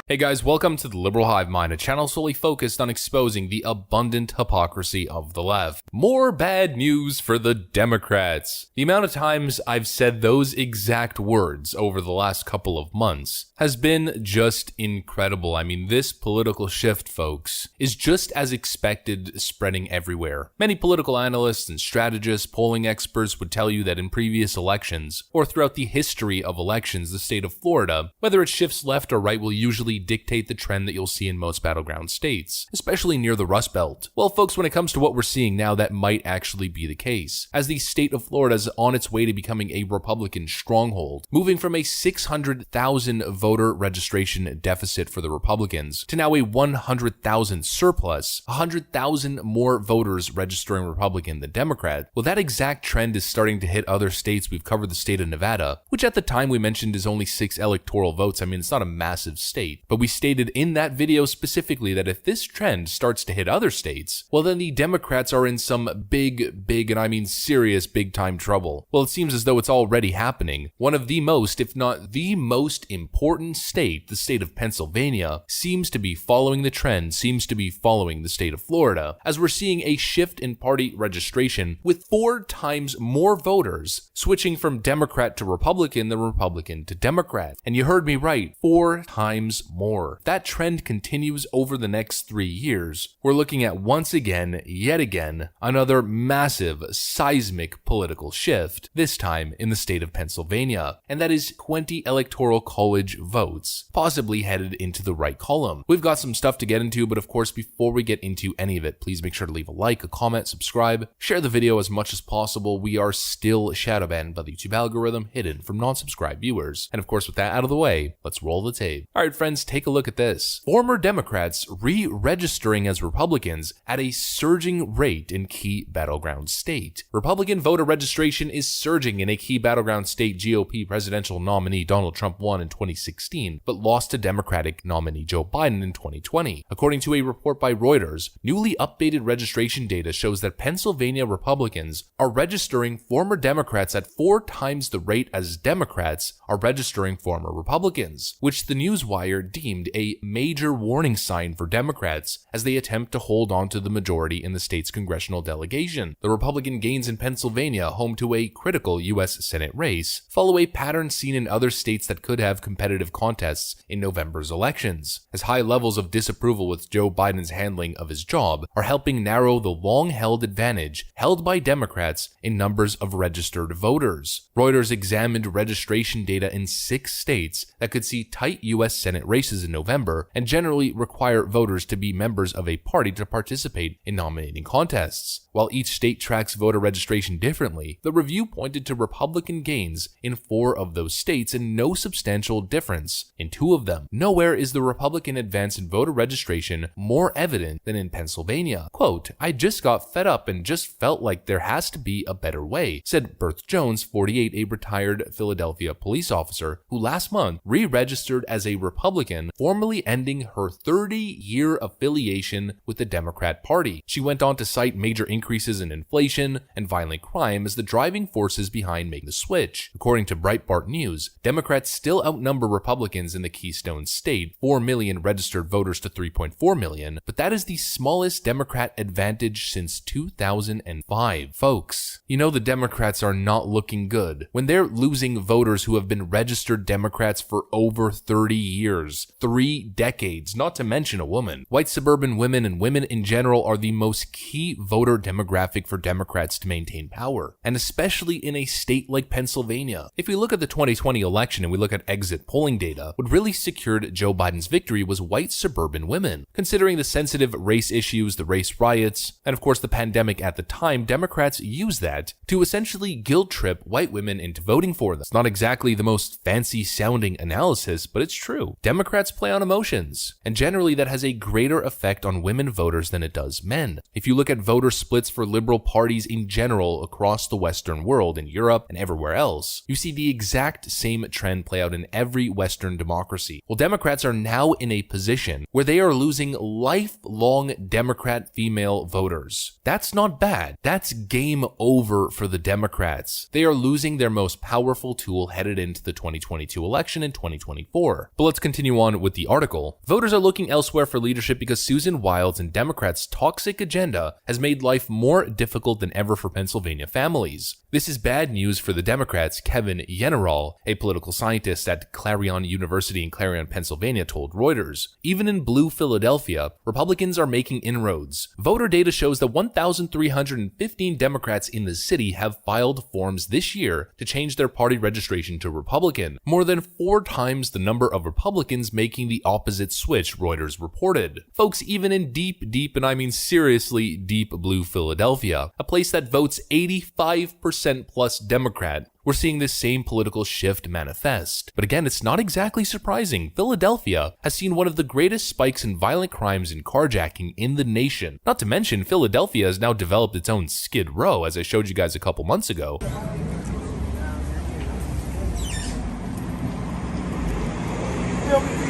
Hey guys, welcome to the Liberal Hivemind, a channel solely focused on exposing the abundant hypocrisy of the left. More bad news for the Democrats. The amount of times I've said those exact words over the last couple of months has been just incredible. I mean, this political shift, folks, is just as expected, spreading everywhere. Many political analysts and strategists, polling experts would tell you that in previous elections, or throughout the history of elections, the state of Florida, whether it shifts left or right, will usually dictate the trend that you'll see in most battleground states, especially near the Rust Belt. Well, folks, when it comes to what we're seeing now, that might actually be the case, as the state of Florida is on its way to becoming a Republican stronghold, moving from a 600,000 voter registration deficit for the Republicans to now a 100,000 surplus, 100,000 more voters registering Republican than Democrat. Well, that exact trend is starting to hit other states. We've covered the state of Nevada, which at the time we mentioned is only 6 electoral votes. I mean, it's not a massive state, but we stated in that video specifically that if this trend starts to hit other states, well, then the Democrats are in some big, and I mean serious big time trouble. Well, it seems as though it's already happening. One of the most, if not the most important state, the state of Pennsylvania, seems to be following the trend, seems to be following the state of Florida, as we're seeing a shift in party registration with 4 times more voters switching from Democrat to Republican than Republican to Democrat. And you heard me right, 4 times more. That trend continues over the next 3 years. We're looking at once again, yet again, another massive, seismic political shift, this time in the state of Pennsylvania, and that is 20 electoral college votes, possibly headed into the right column. We've got some stuff to get into, but of course, before we get into any of it, please make sure to leave a like, a comment, subscribe, share the video as much as possible. We are still shadow banned by the YouTube algorithm, hidden from non-subscribed viewers. And of course, with that out of the way, let's roll the tape. Alright friends, take a look at this. Former Democrats re-registering as Republicans at a surging rate in key battleground state. Republican voter registration is surging in a key battleground state. GOP presidential nominee Donald Trump won in 2016, but lost to Democratic nominee Joe Biden in 2020. According to a report by Reuters, newly updated registration data shows that Pennsylvania Republicans are registering former Democrats at 4 times the rate as Democrats are registering former Republicans, which the Newswire deemed a major warning sign for Democrats as they attempt to hold on to the majority in the state's congressional delegation. The Republican gains in Pennsylvania, home to a critical U.S. Senate race, follow a pattern seen in other states that could have competitive contests in November's elections, as high levels of disapproval with Joe Biden's handling of his job are helping narrow the long-held advantage held by Democrats in numbers of registered voters. Reuters examined registration data in 6 states that could see tight U.S. Senate races in November and generally require voters to be members of a party to participate in nominating contests. While each state tracks voter registration differently, the review pointed to Republican gains in 4 of those states and no substantial difference in 2 of them. Nowhere is the Republican advance in voter registration more evident than in Pennsylvania. Quote, "I just got fed up and just felt like there has to be a better way," said Bertha Jones, 48, a retired Philadelphia police officer who last month re-registered as a Republican, formally ending her 30-year affiliation with the Democrat Party. She went on to cite major increases in inflation and violent crime as the driving forces behind making the switch. According to Breitbart News, Democrats still outnumber Republicans in the Keystone State, 4 million registered voters to 3.4 million, but that is the smallest Democrat advantage since 2005. Folks, you know the Democrats are not looking good when they're losing voters who have been registered Democrats for over 30 years, 3 decades, not to mention a woman. White suburban women and women in general are the most key voter demographic for Democrats to maintain power, and especially in a state like Pennsylvania. If we look at the 2020 election and we look at exit polling data, what really secured Joe Biden's victory was white suburban women. Considering the sensitive race issues, the race riots, and of course the pandemic at the time, Democrats used that to essentially guilt trip white women into voting for them. It's not exactly the most fancy sounding analysis, but it's true. Democrats play on emotions, and generally that has a greater effect on women voters than it does men. If you look at voter splits for liberal parties in general across the Western world, in Europe and everywhere else, you see the exact same trend play out in every Western democracy. Well, Democrats are now in a position where they are losing lifelong Democrat female voters. That's not bad. That's game over for the Democrats. They are losing their most powerful tool headed into the 2022 election in 2024. But let's continue continue on with the article, voters are looking elsewhere for leadership because Susan Wiles and Democrats' toxic agenda has made life more difficult than ever for Pennsylvania families. This is bad news for the Democrats, Kevin Yenerall, a political scientist at Clarion University in Clarion, Pennsylvania, told Reuters. Even in blue Philadelphia, Republicans are making inroads. Voter data shows that 1,315 Democrats in the city have filed forms this year to change their party registration to Republican, more than 4 times the number of Republicans making the opposite switch, Reuters reported. Folks, even in deep, and I mean seriously deep blue Philadelphia, a place that votes 85% plus Democrat, we're seeing this same political shift manifest. But again, it's not exactly surprising. Philadelphia has seen one of the greatest spikes in violent crimes and carjacking in the nation. Not to mention, Philadelphia has now developed its own Skid Row, as I showed you guys a couple months ago.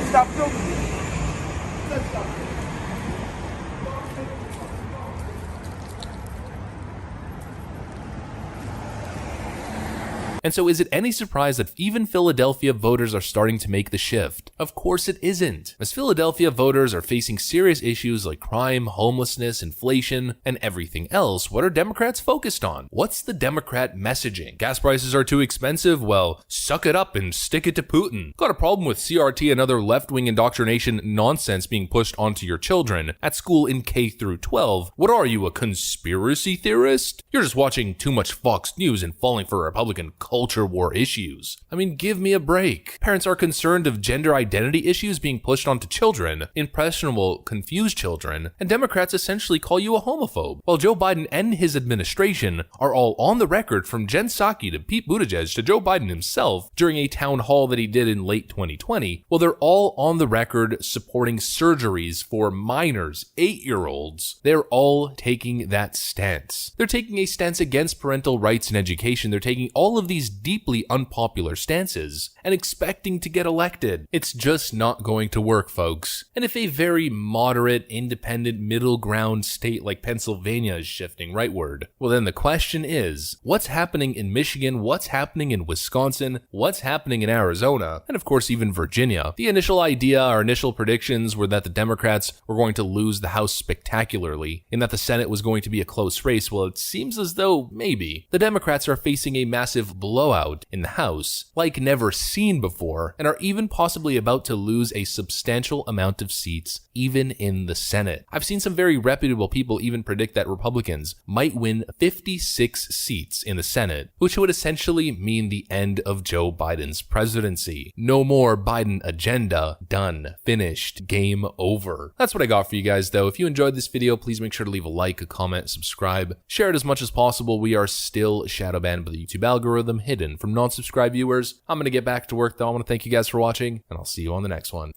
Stop filming me. Stop. And so is it any surprise that even Philadelphia voters are starting to make the shift? Of course it isn't. As Philadelphia voters are facing serious issues like crime, homelessness, inflation, and everything else, what are Democrats focused on? What's the Democrat messaging? Gas prices are too expensive? Well, suck it up and stick it to Putin. Got a problem with CRT and other left-wing indoctrination nonsense being pushed onto your children at school in K through 12? What are you, a conspiracy theorist? You're just watching too much Fox News and falling for Republican culture war issues. I mean, give me a break. Parents are concerned of gender identity issues being pushed onto children, impressionable, confused children, and Democrats essentially call you a homophobe. While Joe Biden and his administration are all on the record, from Jen Psaki to Pete Buttigieg to Joe Biden himself during a town hall that he did in late 2020, well, they're all on the record supporting surgeries for minors, 8-year-olds. They're all taking that stance. They're taking a stance against parental rights in education. They're taking all of these deeply unpopular stances and expecting to get elected. It's just not going to work, folks. And if a very moderate, independent, middle ground state like Pennsylvania is shifting rightward, well then the question is, what's happening in Michigan? What's happening in Wisconsin? What's happening in Arizona? And of course even Virginia. The initial idea, our initial predictions were that the Democrats were going to lose the House spectacularly, and that the Senate was going to be a close race. Well, it seems as though maybe the Democrats are facing a massive blowout in the House like never seen before, and are even possibly about to lose a substantial amount of seats even in the Senate. I've seen some very reputable people even predict that Republicans might win 56 seats in the Senate, which would essentially mean the end of Joe Biden's presidency. No more Biden agenda. Done. Finished. Game over. That's what I got for you guys though. If you enjoyed this video, please make sure to leave a like, a comment, subscribe, share it as much as possible. We are still shadow banned by the YouTube algorithm, hidden from non-subscribed viewers. I'm going to get back to work though. I want to thank you guys for watching, and I'll see you on the next one.